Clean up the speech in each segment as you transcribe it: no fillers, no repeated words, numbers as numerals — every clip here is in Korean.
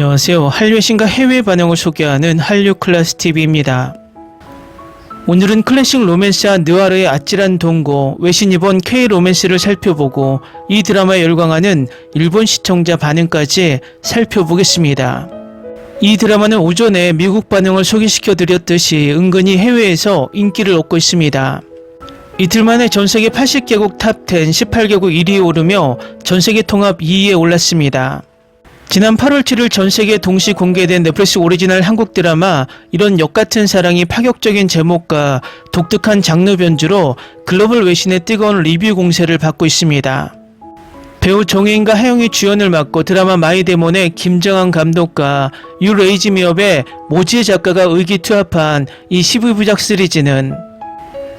안녕하세요. 한류 외신과 해외 반응을 소개하는 한류클래스TV입니다. 오늘은 클래식 로맨스와 느와르의 아찔한 동거, 외신 이번 K-로맨스를 살펴보고 이 드라마에 열광하는 일본 시청자 반응까지 살펴보겠습니다. 이 드라마는 오전에 미국 반응을 소개시켜드렸듯이 은근히 해외에서 인기를 얻고 있습니다. 이틀 만에 전세계 80개국 탑10, 18개국 1위에 오르며 전세계 통합 2위에 올랐습니다. 지난 8월 7일 전세계에 동시 공개된 넷플릭스 오리지널 한국 드라마 이런 역같은 사랑이 파격적인 제목과 독특한 장르 변주로 글로벌 외신의 뜨거운 리뷰 공세를 받고 있습니다. 배우 정혜인과 하영이 주연을 맡고 드라마 마이데몬의 김정한 감독과 유레이즈미업의 모지의 작가가 의기투합한 이 12부작 시리즈는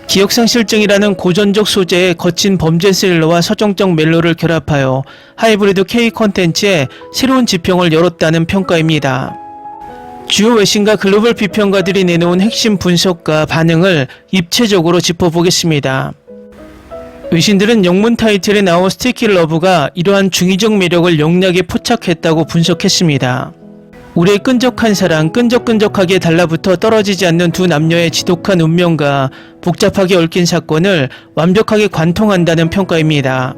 기억상실증이라는 고전적 소재의 거친 범죄 스릴러와 서정적 멜로를 결합하여 하이브리드 K 콘텐츠에 새로운 지평을 열었다는 평가입니다. 주요 외신과 글로벌 비평가들이 내놓은 핵심 분석과 반응을 입체적으로 짚어보겠습니다. 외신들은 영문 타이틀에 나온 스티키 러브가 이러한 중의적 매력을 영리하게 포착했다고 분석했습니다. 우리의 끈적한 사랑, 끈적끈적하게 달라붙어 떨어지지 않는 두 남녀의 지독한 운명과 복잡하게 얽힌 사건을 완벽하게 관통한다는 평가입니다.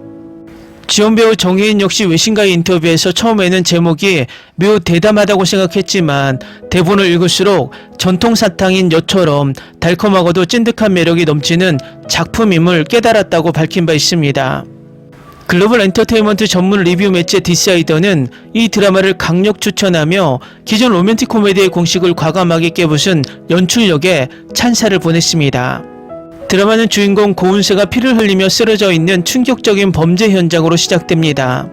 지원배우 정혜인 역시 외신과의 인터뷰에서 처음에는 제목이 매우 대담하다고 생각했지만 대본을 읽을수록 전통 사탕인 여처럼 달콤하고도 찐득한 매력이 넘치는 작품임을 깨달았다고 밝힌 바 있습니다. 글로벌 엔터테인먼트 전문 리뷰 매체 디사이더는 이 드라마를 강력 추천하며 기존 로맨틱 코미디의 공식을 과감하게 깨부순 연출력에 찬사를 보냈습니다. 드라마는 주인공 고은세가 피를 흘리며 쓰러져 있는 충격적인 범죄 현장으로 시작됩니다.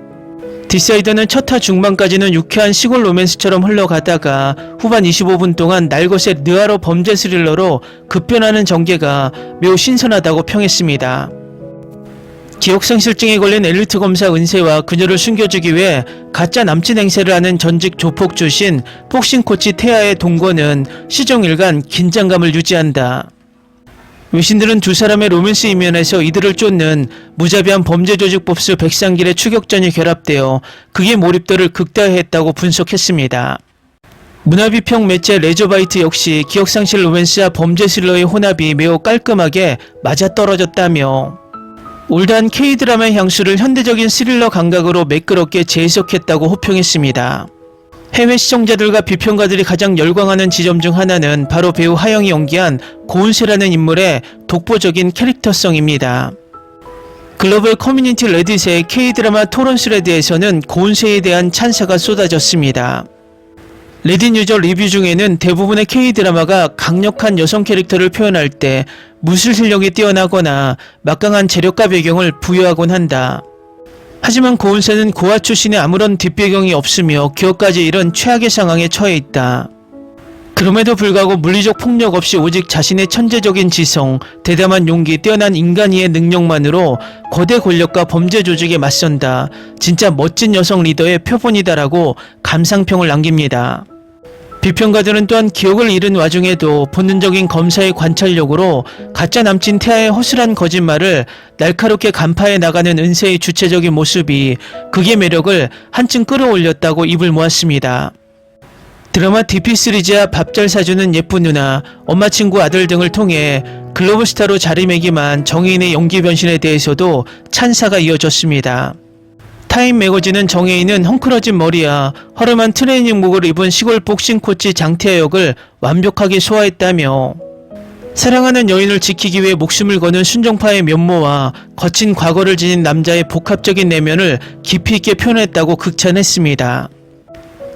디사이더는 첫 화 중반까지는 유쾌한 시골 로맨스처럼 흘러가다가 후반 25분 동안 날것의 느와르 범죄 스릴러로 급변하는 전개가 매우 신선하다고 평했습니다. 기억상실증에 걸린 엘리트 검사 은세와 그녀를 숨겨주기 위해 가짜 남친 행세를 하는 전직 조폭 출신 복싱 코치 태아의 동거는 시종 일간 긴장감을 유지한다. 외신들은 두 사람의 로맨스 이면에서 이들을 쫓는 무자비한 범죄 조직 법수 백상길의 추격전이 결합되어 그의 몰입도를 극대화했다고 분석했습니다. 문화비평 매체 레저바이트 역시 기억상실 로맨스와 범죄 스릴러의 혼합이 매우 깔끔하게 맞아떨어졌다며 올드한 K-드라마의 향수를 현대적인 스릴러 감각으로 매끄럽게 재해석했다고 호평했습니다. 해외 시청자들과 비평가들이 가장 열광하는 지점 중 하나는 바로 배우 하영이 연기한 고은세라는 인물의 독보적인 캐릭터성입니다. 글로벌 커뮤니티 레딧의 K-드라마 토론 스레드에서는 고은세에 대한 찬사가 쏟아졌습니다. 레딧 유저 리뷰 중에는 대부분의 K-드라마가 강력한 여성 캐릭터를 표현할 때 무술 실력이 뛰어나거나 막강한 재력과 배경을 부여하곤 한다. 하지만 고은세는 고아 출신의 아무런 뒷배경이 없으며 기어까지 이런 최악의 상황에 처해 있다. 그럼에도 불구하고 물리적 폭력 없이 오직 자신의 천재적인 지성, 대담한 용기, 뛰어난 인간이의 능력만으로 거대 권력과 범죄 조직에 맞선다. 진짜 멋진 여성 리더의 표본이다라고 감상평을 남깁니다. 비평가들은 또한 기억을 잃은 와중에도 본능적인 검사의 관찰력으로 가짜 남친 태아의 허술한 거짓말을 날카롭게 간파해 나가는 은세의 주체적인 모습이 극의 매력을 한층 끌어올렸다고 입을 모았습니다. 드라마 DP 시리즈와 밥 잘 사주는 예쁜 누나, 엄마 친구 아들 등을 통해 글로벌 스타로 자리매김한 정혜인의 연기 변신에 대해서도 찬사가 이어졌습니다. 타임 매거진은 정혜인은 헝클어진 머리와 허름한 트레이닝복을 입은 시골 복싱 코치 장태아 역을 완벽하게 소화했다며 사랑하는 여인을 지키기 위해 목숨을 거는 순정파의 면모와 거친 과거를 지닌 남자의 복합적인 내면을 깊이 있게 표현했다고 극찬했습니다.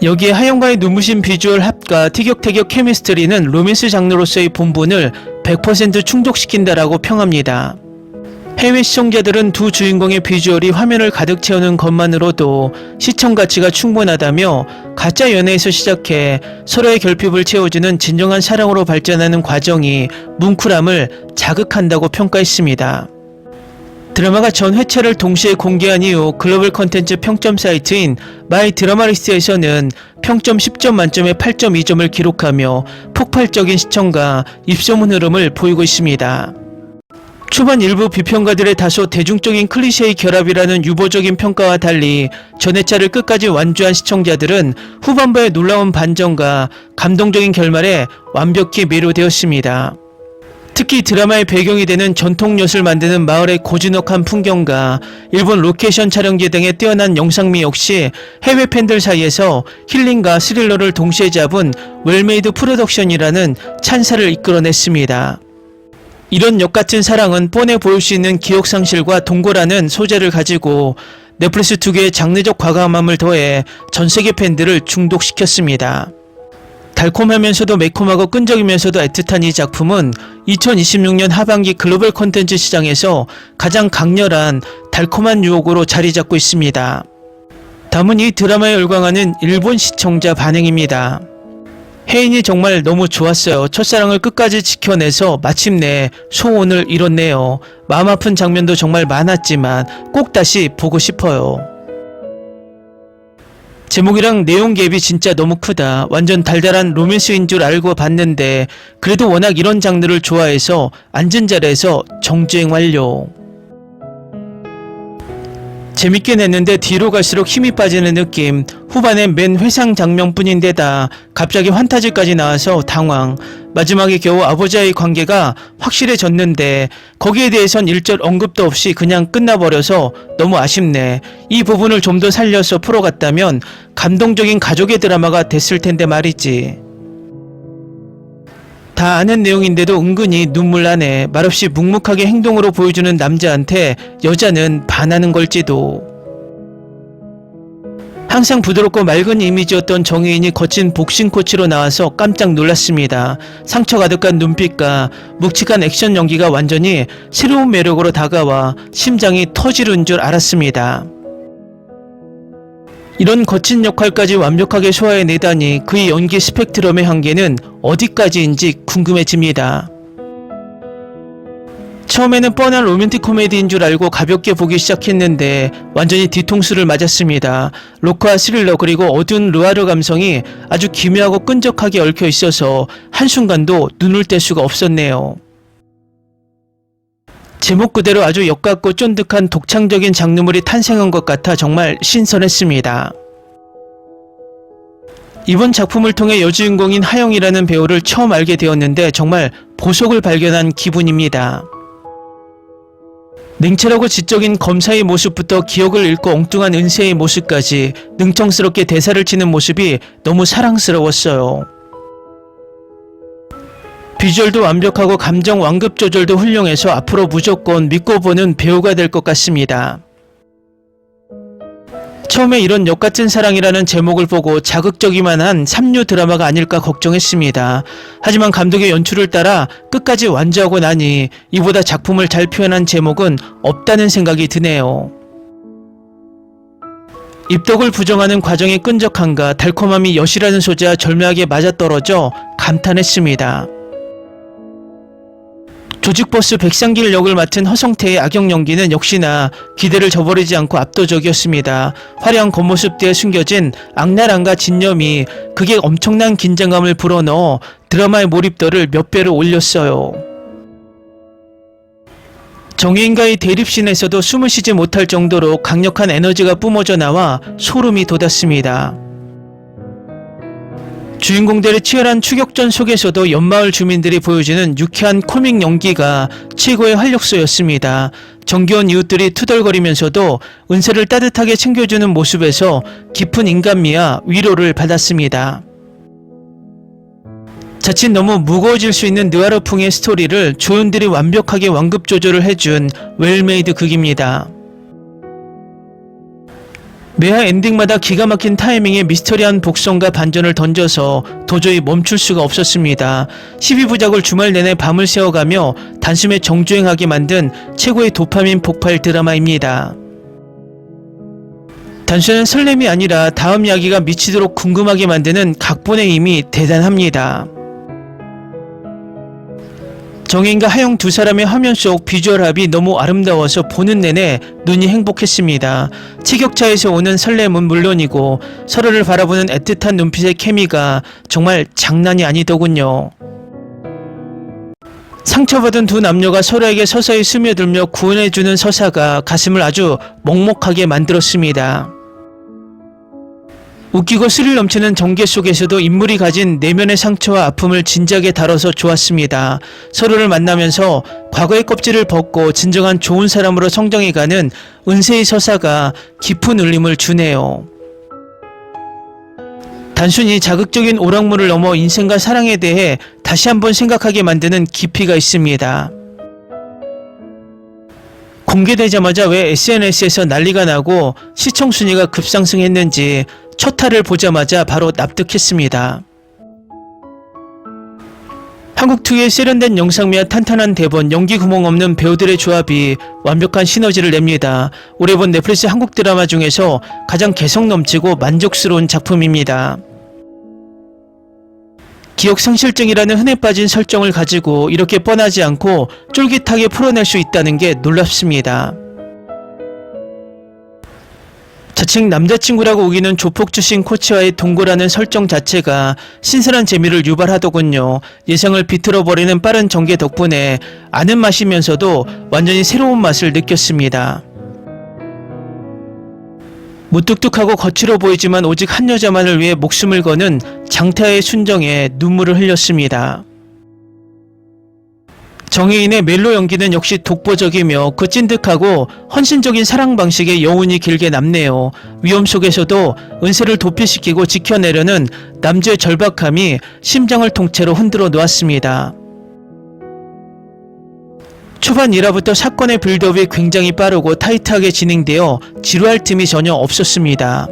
여기에 하영과의 눈부신 비주얼 합과 티격태격 케미스트리는 로맨스 장르로서의 본분을 100% 충족시킨다라고 평합니다. 해외 시청자들은 두 주인공의 비주얼이 화면을 가득 채우는 것만으로도 시청 가치가 충분하다며 가짜 연애에서 시작해 서로의 결핍을 채워주는 진정한 사랑으로 발전하는 과정이 뭉클함을 자극한다고 평가했습니다. 드라마가 전 회차를 동시에 공개한 이후 글로벌 컨텐츠 평점 사이트인 마이드라마리스트에서는 평점 10점 만점에 8.2점을 기록하며 폭발적인 시청과 입소문 흐름을 보이고 있습니다. 초반 일부 비평가들의 다소 대중적인 클리셰의 결합이라는 유보적인 평가와 달리 전회차를 끝까지 완주한 시청자들은 후반부의 놀라운 반전과 감동적인 결말에 완벽히 매료되었습니다. 특히 드라마의 배경이 되는 전통 엿을 만드는 마을의 고즈넉한 풍경과 일본 로케이션 촬영기 등의 뛰어난 영상미 역시 해외 팬들 사이에서 힐링과 스릴러를 동시에 잡은 웰메이드 프로덕션이라는 찬사를 이끌어냈습니다. 이런 역같은 사랑은 뻔해 보일 수 있는 기억상실과 동거라는 소재를 가지고 넷플릭스 특유의 장르적 과감함을 더해 전세계 팬들을 중독시켰습니다. 달콤하면서도 매콤하고 끈적이면서도 애틋한 이 작품은 2026년 하반기 글로벌 콘텐츠 시장에서 가장 강렬한 달콤한 유혹으로 자리 잡고 있습니다. 다음은 이 드라마에 열광하는 일본 시청자 반응입니다. 혜인이 정말 너무 좋았어요. 첫사랑을 끝까지 지켜내서 마침내 소원을 이뤘네요. 마음 아픈 장면도 정말 많았지만 꼭 다시 보고 싶어요. 제목이랑 내용 갭이 진짜 너무 크다. 완전 달달한 로맨스인 줄 알고 봤는데 그래도 워낙 이런 장르를 좋아해서 앉은 자리에서 정주행 완료. 재밌게 냈는데 뒤로 갈수록 힘이 빠지는 느낌. 후반엔 맨 회상 장면뿐인데다 갑자기 환타지까지 나와서 당황. 마지막에 겨우 아버지와의 관계가 확실해졌는데 거기에 대해선 일절 언급도 없이 그냥 끝나버려서 너무 아쉽네. 이 부분을 좀 더 살려서 풀어갔다면 감동적인 가족의 드라마가 됐을 텐데 말이지. 다 아는 내용인데도 은근히 눈물 나네. 말없이 묵묵하게 행동으로 보여주는 남자한테 여자는 반하는 걸지도. 항상 부드럽고 맑은 이미지였던 정혜인이 거친 복싱 코치로 나와서 깜짝 놀랐습니다. 상처 가득한 눈빛과 묵직한 액션 연기가 완전히 새로운 매력으로 다가와 심장이 터지는 줄 알았습니다. 이런 거친 역할까지 완벽하게 소화해내다니 그의 연기 스펙트럼의 한계는 어디까지인지 궁금해집니다. 처음에는 뻔한 로맨틱 코미디인 줄 알고 가볍게 보기 시작했는데 완전히 뒤통수를 맞았습니다. 로크와 스릴러 그리고 어두운 르와르 감성이 아주 기묘하고 끈적하게 얽혀 있어서 한순간도 눈을 뗄 수가 없었네요. 제목 그대로 아주 역같고 쫀득한 독창적인 장르물이 탄생한 것 같아 정말 신선했습니다. 이번 작품을 통해 여주인공인 하영이라는 배우를 처음 알게 되었는데 정말 보석을 발견한 기분입니다. 냉철하고 지적인 검사의 모습부터 기억을 잃고 엉뚱한 은세의 모습까지 능청스럽게 대사를 치는 모습이 너무 사랑스러웠어요. 비주얼도 완벽하고 감정 완급 조절도 훌륭해서 앞으로 무조건 믿고 보는 배우가 될 것 같습니다. 처음에 이런 역같은 사랑이라는 제목을 보고 자극적이만 한 삼류 드라마가 아닐까 걱정했습니다. 하지만 감독의 연출을 따라 끝까지 완주하고 나니 이보다 작품을 잘 표현한 제목은 없다는 생각이 드네요. 입덕을 부정하는 과정의 끈적함과 달콤함이 여시라는 소재와 절묘하게 맞아떨어져 감탄했습니다. 조직버스 백상길 역을 맡은 허성태의 악역 연기는 역시나 기대를 저버리지 않고 압도적이었습니다. 화려한 겉모습 뒤에 숨겨진 악랄함과 진념이 그게 엄청난 긴장감을 불어넣어 드라마의 몰입도를 몇 배로 올렸어요. 정혜인과의 대립신에서도 숨을 쉬지 못할 정도로 강력한 에너지가 뿜어져 나와 소름이 돋았습니다. 주인공들의 치열한 추격전 속에서도 옆마을 주민들이 보여주는 유쾌한 코믹 연기가 최고의 활력소였습니다. 정겨운 이웃들이 투덜거리면서도 은세를 따뜻하게 챙겨주는 모습에서 깊은 인간미와 위로를 받았습니다. 자칫 너무 무거워질 수 있는 느와르풍의 스토리를 조연들이 완벽하게 완급 조절을 해준 웰메이드 극입니다. 매화 엔딩마다 기가 막힌 타이밍에 미스터리한 복선과 반전을 던져서 도저히 멈출 수가 없었습니다. 12부작을 주말 내내 밤을 새워가며 단숨에 정주행하게 만든 최고의 도파민 폭발 드라마입니다. 단순한 설렘이 아니라 다음 이야기가 미치도록 궁금하게 만드는 각본의 힘이 대단합니다. 정혜인과 하영 두 사람의 화면 속 비주얼 합이 너무 아름다워서 보는 내내 눈이 행복했습니다. 체격차에서 오는 설렘은 물론이고 서로를 바라보는 애틋한 눈빛의 케미가 정말 장난이 아니더군요. 상처받은 두 남녀가 서로에게 서서히 스며들며 구원해주는 서사가 가슴을 아주 먹먹하게 만들었습니다. 웃기고 스릴 넘치는 전개 속에서도 인물이 가진 내면의 상처와 아픔을 진지하게 다뤄서 좋았습니다. 서로를 만나면서 과거의 껍질을 벗고 진정한 좋은 사람으로 성장해가는 은세의 서사가 깊은 울림을 주네요. 단순히 자극적인 오락물을 넘어 인생과 사랑에 대해 다시 한번 생각하게 만드는 깊이가 있습니다. 공개되자마자 왜 SNS에서 난리가 나고 시청 순위가 급상승했는지 첫 화를 보자마자 바로 납득했습니다. 한국 특유의 세련된 영상미와 탄탄한 대본, 연기 구멍 없는 배우들의 조합이 완벽한 시너지를 냅니다. 올해 본 넷플릭스 한국 드라마 중에서 가장 개성 넘치고 만족스러운 작품입니다. 기억상실증이라는 흔해 빠진 설정을 가지고 이렇게 뻔하지 않고 쫄깃하게 풀어낼 수 있다는 게 놀랍습니다. 자칭 남자친구라고 우기는 조폭 출신 코치와의 동거라는 설정 자체가 신선한 재미를 유발하더군요. 예상을 비틀어버리는 빠른 전개 덕분에 아는 맛이면서도 완전히 새로운 맛을 느꼈습니다. 무뚝뚝하고 거칠어 보이지만 오직 한 여자만을 위해 목숨을 거는 장타의 순정에 눈물을 흘렸습니다. 정혜인의 멜로 연기는 역시 독보적이며 그 찐득하고 헌신적인 사랑 방식에 여운이 길게 남네요. 위험 속에서도 은세를 도피시키고 지켜내려는 남주의 절박함이 심장을 통째로 흔들어 놓았습니다. 초반 1화부터 사건의 빌드업이 굉장히 빠르고 타이트하게 진행되어 지루할 틈이 전혀 없었습니다.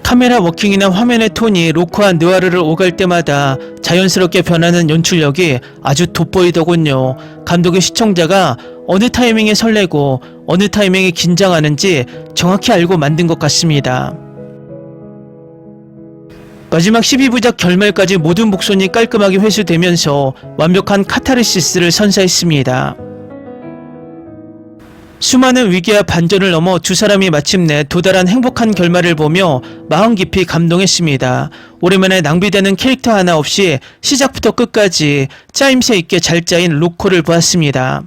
카메라 워킹이나 화면의 톤이 로코와 느와르를 오갈 때마다 자연스럽게 변하는 연출력이 아주 돋보이더군요. 감독의 시청자가 어느 타이밍에 설레고 어느 타이밍에 긴장하는지 정확히 알고 만든 것 같습니다. 마지막 12부작 결말까지 모든 복선이 깔끔하게 회수되면서 완벽한 카타르시스를 선사했습니다. 수많은 위기와 반전을 넘어 두 사람이 마침내 도달한 행복한 결말을 보며 마음 깊이 감동했습니다. 오랜만에 낭비되는 캐릭터 하나 없이 시작부터 끝까지 짜임새 있게 잘 짜인 로코를 보았습니다.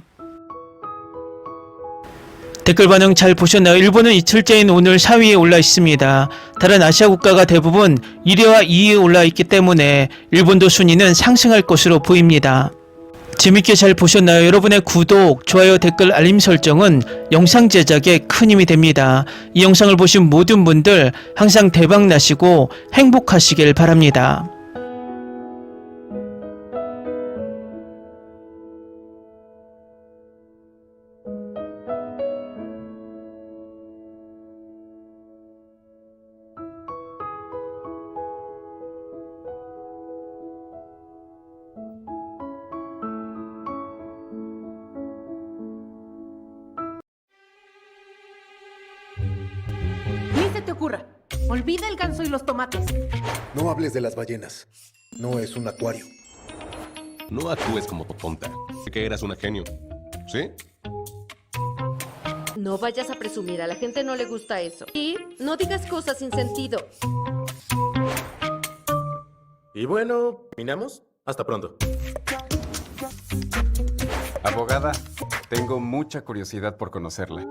댓글 반응 잘 보셨나요? 일본은 이틀째인 오늘 4위에 올라 있습니다. 다른 아시아 국가가 대부분 1위와 2위에 올라 있기 때문에 일본도 순위는 상승할 것으로 보입니다. 재밌게 잘 보셨나요? 여러분의 구독, 좋아요, 댓글, 알림 설정은 영상 제작에 큰 힘이 됩니다. 이 영상을 보신 모든 분들 항상 대박 나시고 행복하시길 바랍니다. Ni se te ocurra. Olvida el ganso y los tomates. No hables de las ballenas. No es un acuario. No actúes como tonta. Sé que eras una genio. ¿Sí? No vayas a presumir, a la gente no le gusta eso. Y no digas cosas sin sentido. Y bueno, ¿terminamos? Hasta pronto. Abogada, tengo mucha curiosidad por conocerla.